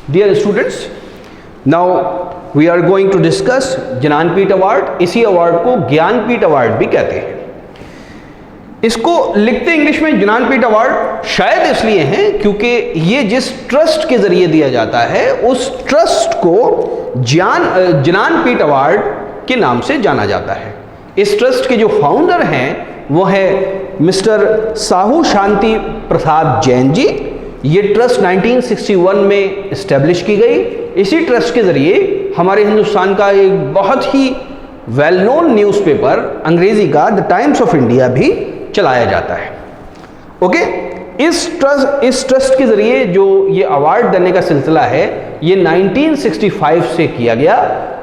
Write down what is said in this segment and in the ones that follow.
Dear students, now we are going to discuss Jnanpith award. इसी award को Jnanpith award भी कहते हैं। इसको लिखते इंग्लिश में ज्ञानपीठ अवार्ड शायद इसलिए हैं क्योंकि ये जिस ट्रस्ट के जरिए दिया जाता है उस ट्रस्ट को ज्ञानपीठ अवार्ड के नाम से जाना जाता है। इस ट्रस्ट के जो फाउंडर हैं वो है मिस्टर साहू शांति प्रसाद जैन जी। ये ट्रस्ट 1961 में इस्टेब्लिश की गई। इसी ट्रस्ट के जरिए हमारे हिंदुस्तान का एक बहुत ही वेल नोन न्यूज़पेपर अंग्रेजी का द टाइम्स ऑफ इंडिया भी चलाया जाता है। ओके, इस ट्रस्ट के जरिए जो ये अवार्ड देने का सिलसिला है ये 1965 से किया गया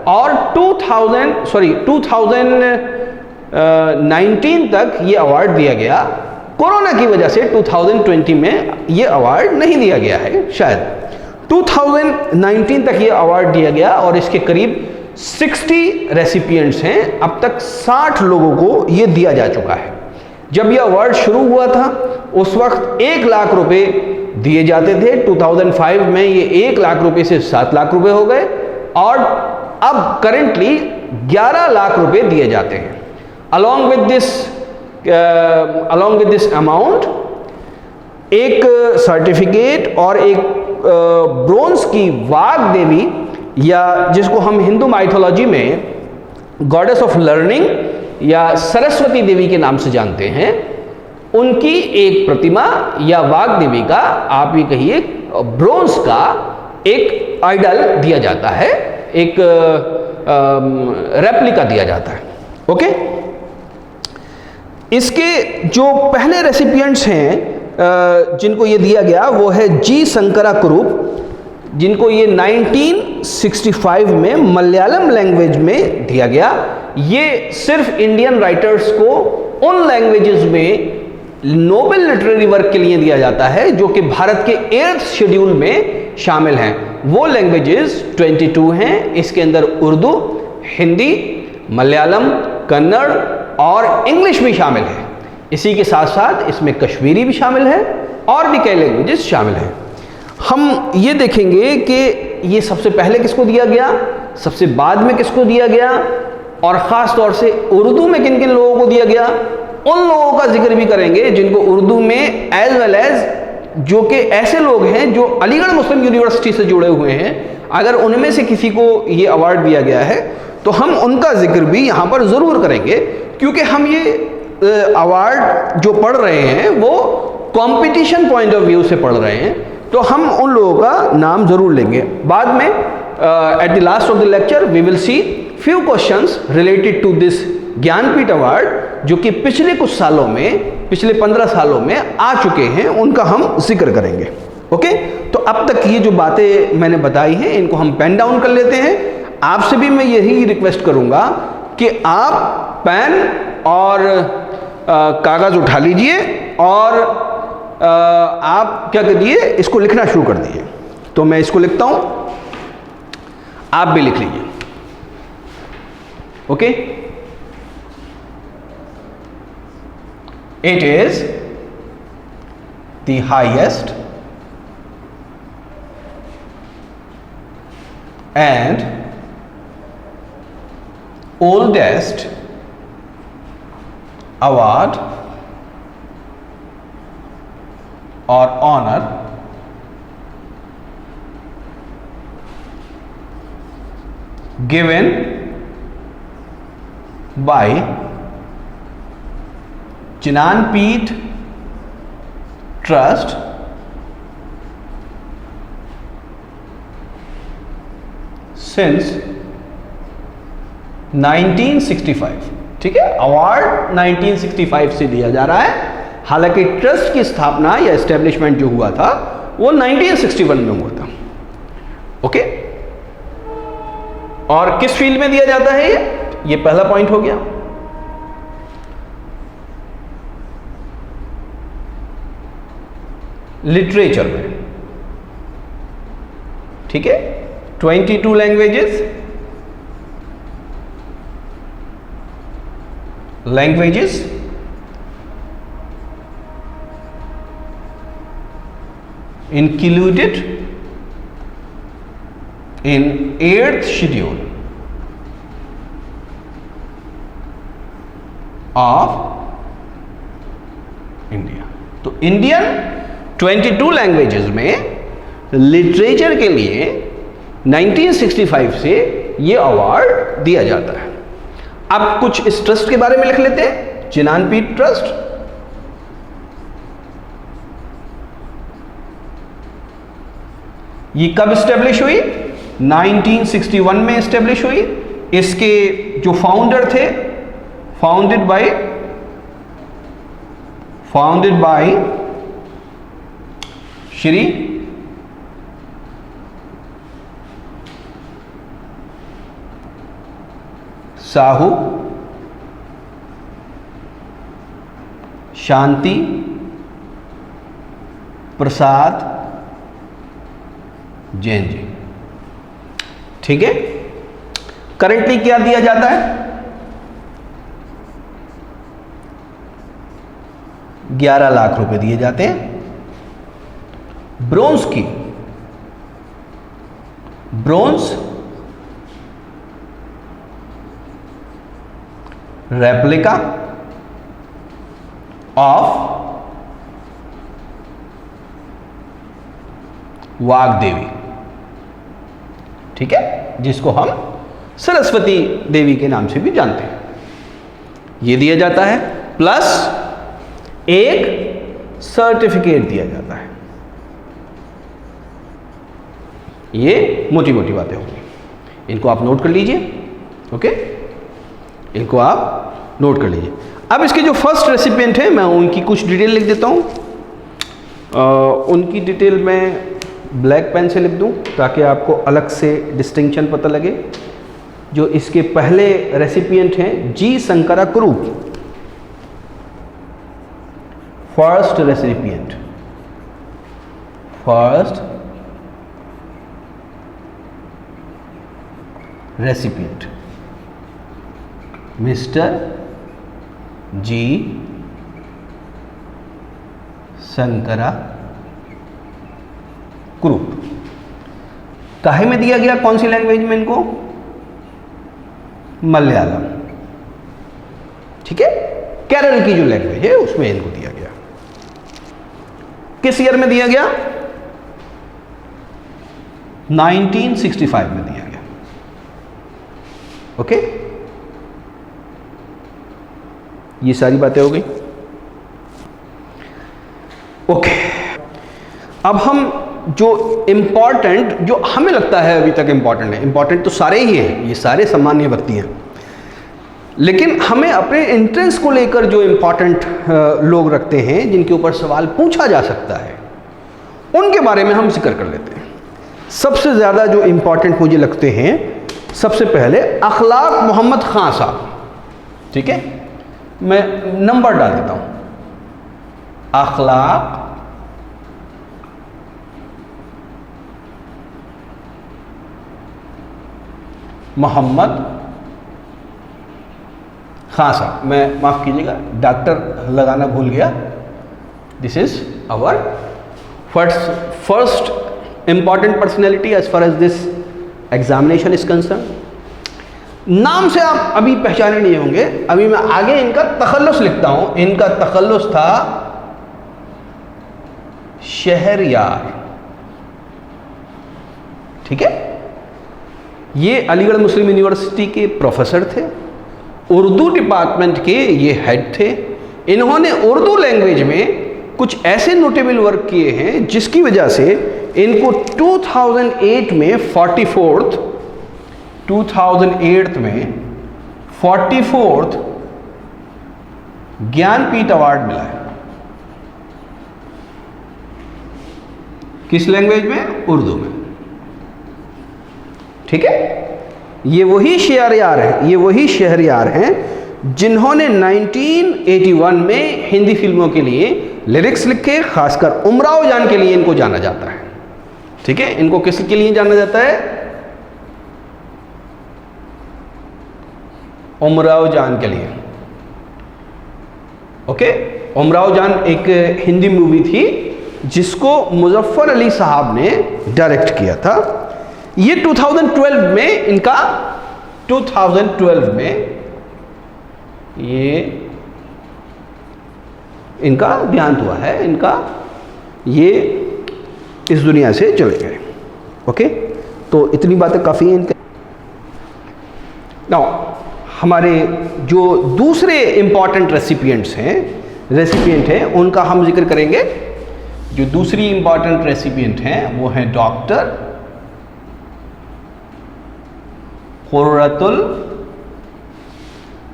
और 2019 तक ये अवार्ड दिया गया। कोरोना की वजह से 2020 में ये अवार्ड नहीं दिया गया है। शायद 2019 तक ये अवार्ड दिया गया और इसके करीब 60 रेसिपिएंट्स हैं। अब तक 60 लोगों को ये दिया जा चुका है। जब यह अवार्ड शुरू हुआ था उस वक्त 1 लाख रुपए दिए जाते थे। 2005 में ये 1 लाख रुपए से 7 लाख रुपए हो गए और अब करेंटली 11 लाख रुपए दिए जाते हैं। अलॉन्ग विद दिस अमाउंट एक सर्टिफिकेट और एक ब्रोंज की वाग देवी, या जिसको हम हिंदू माइथोलॉजी में गॉडेस ऑफ लर्निंग या सरस्वती देवी के नाम से जानते हैं, उनकी एक प्रतिमा या वाग देवी का, आप ये कहिए ब्रोंज का एक आइडल दिया जाता है, एक रेप्लिका दिया जाता है। ओके, इसके जो पहले रेसिपिएंट्स हैं जिनको ये दिया गया वो है जी शंकरा कुरूप, जिनको ये 1965 में मलयालम लैंग्वेज में दिया गया। ये सिर्फ इंडियन राइटर्स को उन लैंग्वेजेस में नोबेल लिटरेरी वर्क के लिए दिया जाता है जो कि भारत के 8th शेड्यूल में शामिल हैं। वो लैंग्वेजेस 22 हैं। इसके अंदर उर्दू, हिंदी, मलयालम, कन्नड़ और इंग्लिश भी शामिल है। इसी के साथ साथ इसमें कश्मीरी भी शामिल है और भी कई लैंग्वेजेस शामिल हैं। हम ये देखेंगे कि ये सबसे पहले किसको दिया गया, सबसे बाद में किसको दिया गया और ख़ास तौर से उर्दू में किन किन लोगों को दिया गया। उन लोगों का जिक्र भी करेंगे जिनको उर्दू में एज वेल एज जो कि ऐसे लोग हैं जो अलीगढ़ मुस्लिम यूनिवर्सिटी से जुड़े हुए हैं। अगर उनमें से किसी को ये अवार्ड दिया गया है तो हम उनका जिक्र भी यहाँ पर ज़रूर करेंगे, क्योंकि हम ये अवार्ड जो पढ़ रहे हैं वो कंपटीशन पॉइंट ऑफ व्यू से पढ़ रहे हैं, तो हम उन लोगों का नाम जरूर लेंगे बाद में। At the last of the lecture we will see few questions related to this Jnanpith award जो कि पिछले कुछ सालों में, पिछले 15 सालों में आ चुके हैं, उनका हम जिक्र करेंगे। ओके, तो अब तक ये जो बातें मैंने बताई हैं इनको हम पेन डाउन कर लेते हैं। आपसे भी मैं यही रिक्वेस्ट करूंगा कि आप पेन और कागज उठा लीजिए और आप क्या करिए, इसको लिखना शुरू कर दीजिए। तो मैं इसको लिखता हूं, आप भी लिख लीजिए। Okay, it is the highest and oldest award or honor given by Jnanpith Trust since 1965। ठीक है, अवार्ड 1965 से दिया जा रहा है। हालांकि ट्रस्ट की स्थापना या एस्टेब्लिशमेंट जो हुआ था वो 1961 में हुआ था। ओके, और किस फील्ड में दिया जाता है ये पहला पॉइंट हो गया। लिटरेचर में, ठीक है, 22 languages included in 8th schedule of India। तो इंडियन 22 लैंग्वेजेस में लिटरेचर के लिए 1965 से ये अवार्ड दिया जाता है। अब कुछ इस ट्रस्ट के बारे में लिख लेते हैं। ज्ञानपीठ ट्रस्ट ये कब स्टेब्लिश हुई? 1961 में स्टेब्लिश हुई। इसके जो फाउंडर थे, फाउंडेड बाय श्री साहू शांति प्रसाद जैन जी। ठीक है। करंटली क्या दिया जाता है? 11 लाख रुपए दिए जाते हैं। ब्रोंज रेप्लिका ऑफ वाग्देवी, ठीक है, जिसको हम सरस्वती देवी के नाम से भी जानते हैं, ये दिया जाता है। प्लस एक सर्टिफिकेट दिया जाता है। ये मोटी मोटी बातें होंगी, इनको आप नोट कर लीजिए। ओके, इनको आप नोट कर लीजिए। अब इसके जो फर्स्ट रेसिपिएंट है, मैं उनकी कुछ डिटेल लिख देता हूँ। उनकी डिटेल मैं ब्लैक पेन से लिख दूँ ताकि आपको अलग से डिस्टिंक्शन पता लगे। जो इसके पहले रेसिपिएंट हैं, जी शंकरा कुरूप, फर्स्ट रेसिपिएंट, मिस्टर जी शंकरा कुरूप। काहे में दिया गया? कौन सी लैंग्वेज में इनको? मलयालम, ठीक है, केरल की जो लैंग्वेज है उसमें इनको दिया गया। किस ईयर में दिया गया? 1965 में दिया गया। ओके, ये सारी बातें हो गई। ओके, अब हम जो इंपॉर्टेंट, जो हमें लगता है अभी तक इंपॉर्टेंट है, इंपॉर्टेंट तो सारे ही हैं, ये सारे सामान्य व्यक्ति हैं, लेकिन हमें अपने एंट्रेंस को लेकर जो इंपॉर्टेंट लोग रखते हैं, जिनके ऊपर सवाल पूछा जा सकता है, उनके बारे में हम जिक्र कर लेते हैं। सबसे ज़्यादा जो इंपॉर्टेंट मुझे लगते हैं, सबसे पहले अखलाक मोहम्मद खान साहब, ठीक है, मैं नंबर डाल देता हूँ। अखलाक मोहम्मद खान साहब, मैं माफ़ कीजिएगा डॉक्टर लगाना भूल गया। This is our first important personality as far as this examination is concern. नाम से आप अभी पहचाने नहीं होंगे, अभी मैं आगे इनका तखल्लुस लिखता हूं। इनका तखल्लुस था शहरयार, ठीक है। ये अलीगढ़ मुस्लिम यूनिवर्सिटी के प्रोफेसर थे, उर्दू डिपार्टमेंट के ये हेड थे। इन्होंने उर्दू लैंग्वेज में कुछ ऐसे नोटेबल वर्क किए हैं जिसकी वजह से इनको 2008 में 44th ज्ञानपीठ अवार्ड मिला है। किस लैंग्वेज में? उर्दू में, ठीक है। ये वही शहरयार हैं जिन्होंने 1981 में हिंदी फिल्मों के लिए लिरिक्स लिखे। खासकर उमराव जान के लिए इनको जाना जाता है, ठीक है। इनको किस के लिए जाना जाता है? उमराव जान के लिए। ओके, उमराव जान एक हिंदी मूवी थी जिसको मुजफ्फर अली साहब ने डायरेक्ट किया था। ये 2012 में इनका 2012 में ये इनका देहांत हुआ है, इनका ये इस दुनिया से चले गए। ओके, तो इतनी बातें काफ़ी हैं इनके। नाउ हमारे जो दूसरे इंपॉर्टेंट रेसिपिएंट हैं उनका हम जिक्र करेंगे। जो दूसरी इंपॉर्टेंट रेसिपिएंट हैं वो है डॉक्टर कुर्रतुल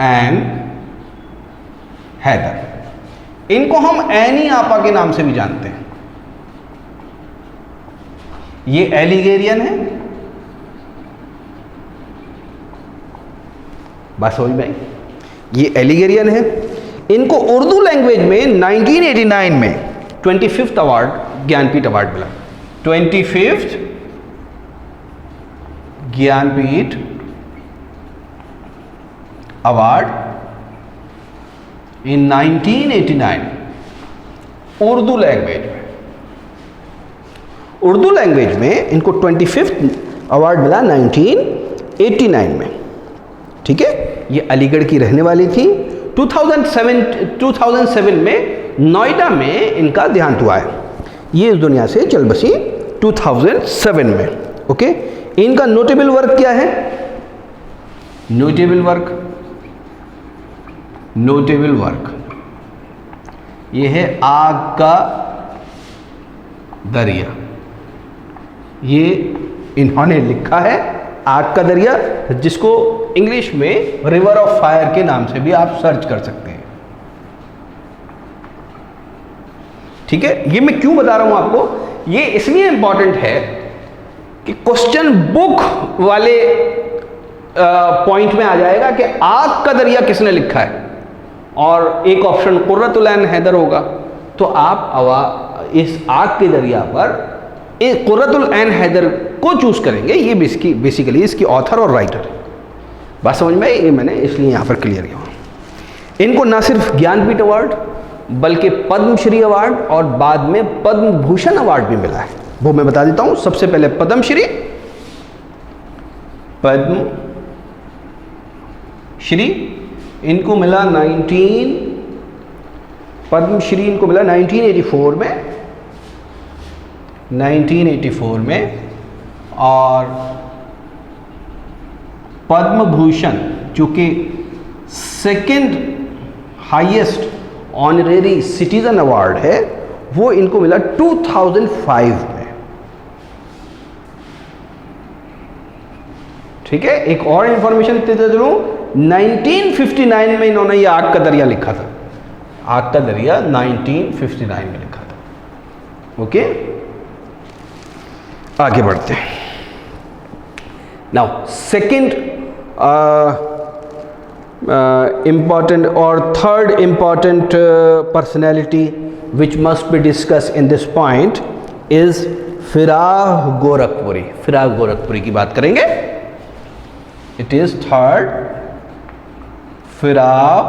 ऐन हैदर। इनको हम एनी आपा के नाम से भी जानते हैं। ये एलिगेरियन है, बस समझ में, ये एलिगेरियन है। इनको उर्दू लैंग्वेज में 1989 में 25th अवार्ड ज्ञानपीठ अवार्ड मिला। 25th Jnanpith award in 1989 Urdu language में। उर्दू लैंग्वेज में इनको 25th अवार्ड मिला 1989 में। ठीक है, ये अलीगढ़ की रहने वाली थी। 2007 में नोएडा में इनका देहांत हुआ है। ये इस दुनिया से चल बसी 2007 में। ओके, इनका नोटेबल वर्क क्या है? नोटेबल वर्क ये है आग का दरिया। ये इन्होंने लिखा है आग का दरिया, जिसको इंग्लिश में रिवर ऑफ फायर के नाम से भी आप सर्च कर सकते हैं। ठीक है, ये मैं क्यों बता रहा हूं आपको? ये इसलिए इंपॉर्टेंट है कि क्वेश्चन बुक वाले पॉइंट में आ जाएगा कि आग का दरिया किसने लिखा है, और एक ऑप्शन कुर्रतुल ऐन हैदर होगा, तो आप इस आग के दरिया पर कुर्रतुल ऐन हैदर को चूज करेंगे। ये बेसिकली इसकी ऑथर और राइटर है। बात समझ में? ये मैंने इसलिए यहाँ पर क्लियर किया। इनको ना सिर्फ ज्ञानपीठ अवार्ड बल्कि पद्मश्री अवार्ड और बाद में पद्म भूषण अवार्ड भी मिला है। वो मैं बता देता हूँ। सबसे पहले पद्मश्री इनको मिला 1984 में, और पद्म भूषण जो कि second highest honorary citizen award है, वो इनको मिला 2005 में। ठीक है, एक और इंफॉर्मेशन देते चलूं, 1959 में इन्होंने ये आग का दरिया लिखा था। आग का दरिया 1959 में लिखा था। ओके, आगे बढ़ते हैं। Now second important or third important personality which must be discussed in this point is Firaq Gorakhpuri. Firaq Gorakhpuri की बात करेंगे। इट इज थर्ड फिराग,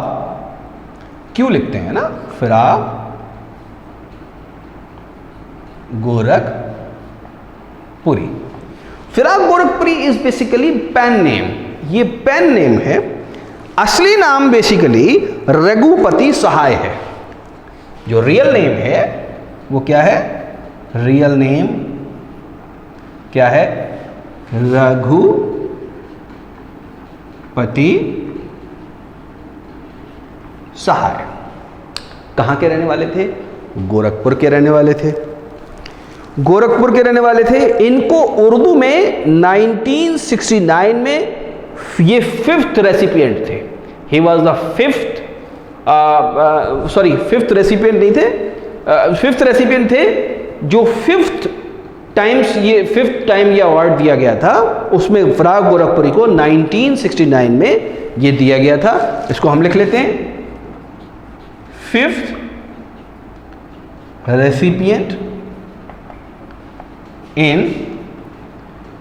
क्यों लिखते हैं ना, Firaq Gorakhpuri. Firaq Gorakhpuri is basically pen name. ये पेन नेम है। असली नाम बेसिकली रघुपति सहाय है। जो रियल नेम है वो क्या है? रियल नेम क्या है? रघुपति सहाय। कहाँ के रहने वाले थे? गोरखपुर के रहने वाले थे। गोरखपुर के रहने वाले थे। इनको उर्दू में 1969 में ये 5th रेसिपिएंट थे। He was the 5th, fifth recipient नहीं थे, 5th रेसिपिएंट थे जो 5th टाइम ये अवार्ड दिया गया था। उसमें फिराग गोरखपुरी को 1969 में ये दिया गया था। इसको हम लिख लेते हैं 5th रेसिपिएंट इन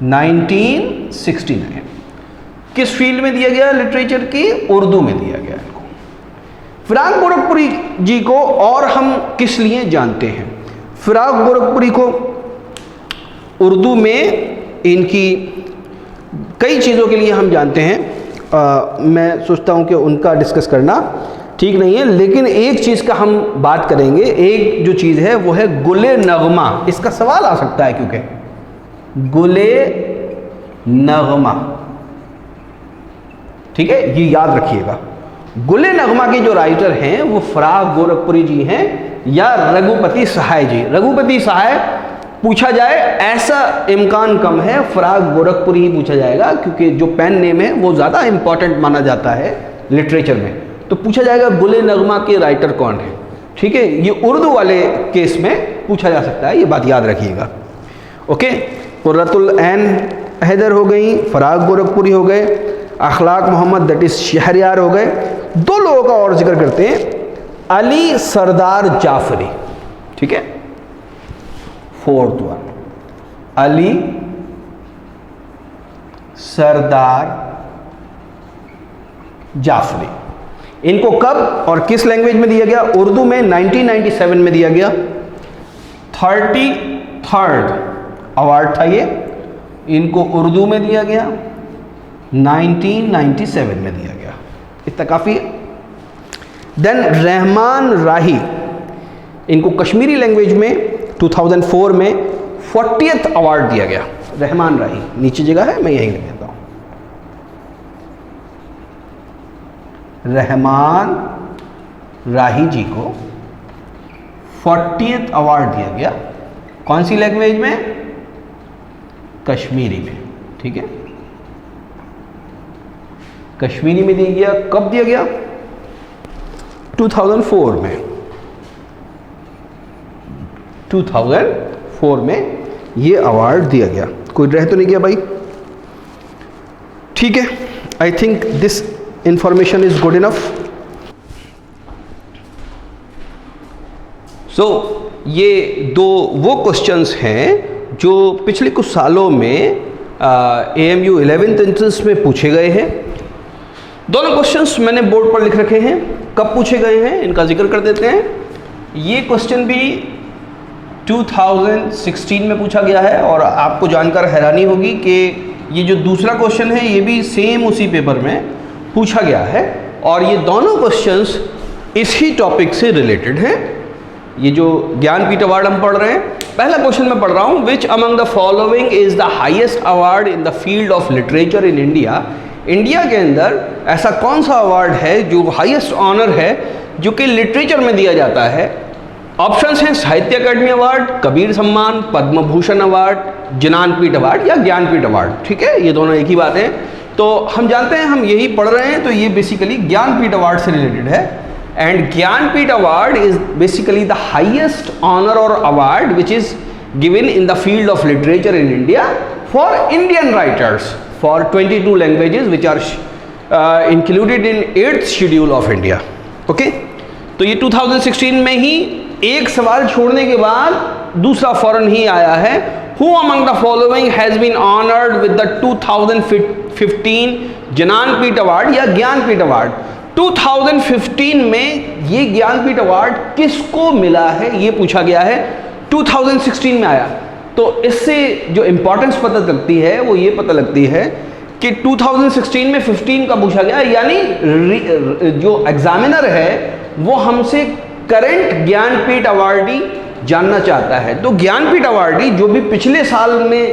1969। किस फील्ड में दिया गया? लिटरेचर की, उर्दू में दिया गया इनको। फिराग गोरखपुरी जी को और हम किस लिए जानते हैं? फिराग गोरखपुरी को उर्दू में इनकी कई चीज़ों के लिए हम जानते हैं, मैं सोचता हूँ कि उनका डिस्कस करना ठीक नहीं है, लेकिन एक चीज़ का हम बात करेंगे। एक जो चीज़ है वो है गुले नगमा। इसका सवाल आ सकता है क्योंकि गुले नगमा, ठीक है, ये याद रखिएगा। गुले नगमा के जो राइटर हैं वो फराग गोरखपुरी जी हैं या रघुपति सहाय जी। रघुपति सहाय पूछा जाए ऐसा इम्कान कम है, फराग गोरखपुरी ही पूछा जाएगा, क्योंकि जो पेन नेम है वो ज़्यादा इंपॉर्टेंट माना जाता है लिटरेचर में। तो पूछा जाएगा गुले नगमा के राइटर कौन है, ठीक है। ये उर्दू वाले केस में पूछा जा सकता है, ये बात याद रखिएगा। ओके, कुर्रतुल ऐन हैदर हो गई, फराग गोरखपुरी हो गए, अखलाक मोहम्मद दैट इज़ शहरयार हो गए। दो लोगों का और जिक्र करते हैं, अली सरदार जाफरी, ठीक है, फोर्थ वन, अली सरदार जाफरी। इनको कब और किस लैंग्वेज में दिया गया? उर्दू में 1997 में दिया गया। 33rd अवार्ड था ये, इनको उर्दू में दिया गया, 1997 में दिया गया। इतना काफ़ी है। देन रहमान राही, इनको कश्मीरी लैंग्वेज में 2004 में 40th अवार्ड दिया गया। रहमान राही नीचे जगह है, मैं यहीं लिख देता हूँ। रहमान राही जी को 40th अवार्ड दिया गया। कौन सी लैंग्वेज में? कश्मीरी में, ठीक है, कश्मीरी में दिया गया। कब दिया गया? 2004 में। 2004 में ये अवार्ड दिया गया। कोई रह तो नहीं गया भाई? ठीक है, I think this information is good enough. So ये दो वो क्वेश्चंस हैं जो पिछले कुछ सालों में AMU 11th एंट्रेंस में पूछे गए हैं। दोनों क्वेश्चंस मैंने बोर्ड पर लिख रखे हैं। कब पूछे गए हैं इनका जिक्र कर देते हैं। ये क्वेश्चन भी 2016 में पूछा गया है, और आपको जानकर हैरानी होगी कि ये जो दूसरा क्वेश्चन है ये भी सेम उसी पेपर में पूछा गया है, और ये दोनों क्वेश्चंस इसी टॉपिक से रिलेटेड हैं। ये जो ज्ञानपीठ अवार्ड हम पढ़ रहे हैं, पहला क्वेश्चन मैं पढ़ रहा हूँ, which among the following is the highest award in the field of literature in India. India के अंदर ऐसा कौन सा अवार्ड है जो हाईएस्ट ऑनर है जो कि लिटरेचर में दिया जाता है? ऑप्शंस हैं साहित्य अकादमी अवार्ड, कबीर सम्मान, पद्म भूषण अवार्ड, ज्ञानपीठ अवार्ड या ज्ञानपीठ अवार्ड, ठीक है, ये दोनों एक ही बात है। तो हम जानते हैं, हम यही पढ़ रहे हैं, तो ये बेसिकली ज्ञानपीठ अवार्ड से रिलेटेड है। And Jnanpith award is basically the highest honour और award which is given in the field of literature in India for Indian writers for 22 languages which are included in 8th schedule of India. Okay, तो ये 2016 में ही एक सवाल छोड़ने के बाद दूसरा फौरन ही आया है। Who among the following has been honored with the 2015 Jnanpith award या ज्ञानपीठ अवार्ड? 2015 में ये ज्ञानपीठ अवार्ड किसको मिला है ये पूछा गया है, 2016 में आया। तो इससे जो इंपॉर्टेंस पता लगती है वो ये पता लगती है कि 2016 में 15 का पूछा गया, यानी जो एग्जामिनर है वो हमसे करंट ज्ञानपीठ अवार्डी जानना चाहता है। तो ज्ञानपीठ अवार्डी जो भी पिछले साल में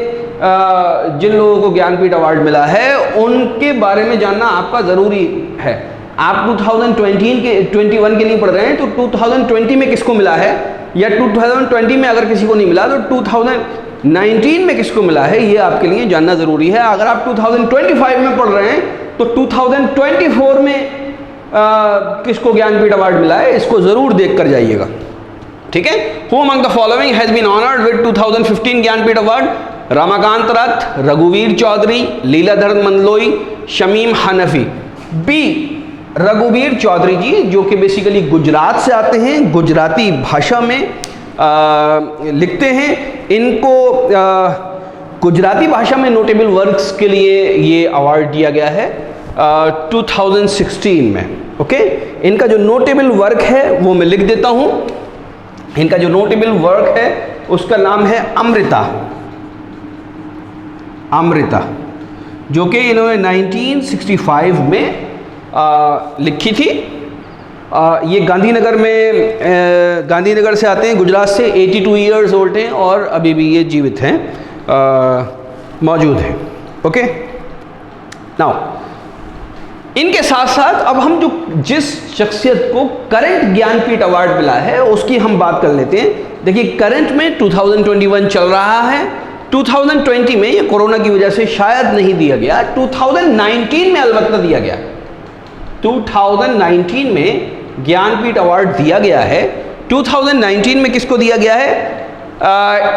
जिन लोगों को ज्ञानपीठ अवार्ड मिला है उनके बारे में जानना आपका ज़रूरी है। आप 2021 के लिए पढ़ रहे हैं तो 2020 में किसको मिला है, या 2020 में अगर किसी को नहीं मिला तो 2019 में किसको मिला है, ये आपके लिए जानना ज़रूरी है। अगर आप 2025 में पढ़ रहे हैं तो 2024 में किसको ज्ञानपीठ अवार्ड मिला है इसको ज़रूर देख कर जाइएगा, ठीक है। Who among the following has been honored with 2015 Jnanpith award? Ramakant रथ, रघुवीर चौधरी, लीलाधर मंदलोई, शमीम हनफी। बी, रघुवीर चौधरी जी, जो कि बेसिकली गुजरात से आते हैं, गुजराती भाषा में लिखते हैं। इनको गुजराती भाषा में नोटेबल वर्क्स के लिए ये अवार्ड दिया गया है 2016 में। ओके, इनका जो नोटेबल वर्क है वो मैं लिख देता हूँ। इनका जो नोटेबल वर्क है उसका नाम है अमृता। अमृता, जो कि इन्होंने 1965 में लिखी थी। ये गांधीनगर में गांधीनगर से आते हैं, गुजरात से, 82 ईयर्स ओल्ड हैं और अभी भी ये जीवित हैं, मौजूद हैं। ओके, नाउ इनके साथ साथ अब हम जिस शख्सियत को करंट ज्ञानपीठ अवार्ड मिला है उसकी हम बात कर लेते हैं। देखिए, करंट में 2021 चल रहा है, 2020 में ये कोरोना की वजह से शायद नहीं दिया गया, 2019 में अलबत्ता दिया गया। 2019 में ज्ञानपीठ अवार्ड दिया गया है। 2019 में किसको दिया गया है?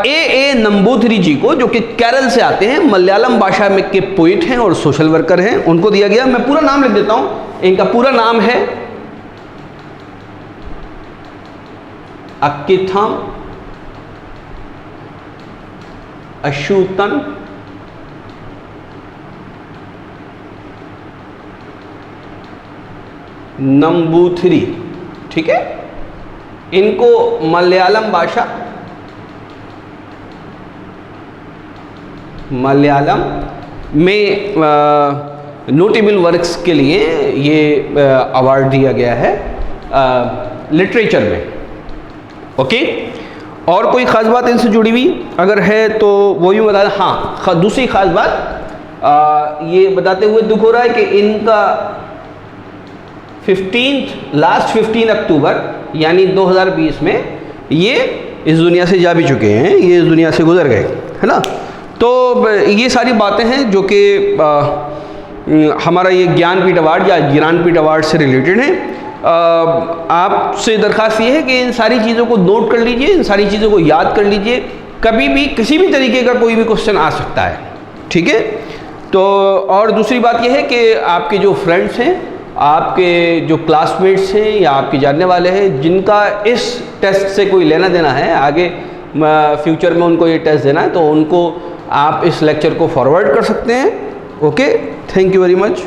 ए नंबूथरी जी को, जो कि केरल से आते हैं, मलयालम भाषा में के पोइट हैं और सोशल वर्कर हैं, उनको दिया गया। मैं पूरा नाम लिख देता हूं। इनका पूरा नाम है अक्किथम अशुतन नंबूथरी, ठीक है। इनको मलयालम भाषा, मलयालम में नोटेबल वर्क्स के लिए ये अवार्ड दिया गया है लिटरेचर में। ओके, और कोई ख़ास बात इनसे जुड़ी हुई अगर है तो वो भी बता दें। हाँ, दूसरी ख़ास बात ये बताते हुए दुख हो रहा है कि इनका लास्ट 15 अक्टूबर यानी 2020 में ये इस दुनिया से जा भी चुके हैं, ये इस दुनिया से गुजर गए, है ना। तो ये सारी बातें हैं जो कि हमारा ये ज्ञानपीठ अवार्ड या ज्ञानपीठ अवार्ड से रिलेटेड है। आपसे दरख्वास्त ये है कि इन सारी चीज़ों को नोट कर लीजिए, इन सारी चीज़ों को याद कर लीजिए, कभी भी किसी भी तरीके का कोई भी क्वेश्चन आ सकता है, ठीक है। तो और दूसरी बात ये है कि आपके जो फ्रेंड्स हैं, आपके जो क्लासमेट्स हैं या आपके जानने वाले हैं जिनका इस टेस्ट से कोई लेना देना है, आगे फ्यूचर में उनको ये टेस्ट देना है, तो उनको आप इस लेक्चर को फॉरवर्ड कर सकते हैं। Okay, thank you very much.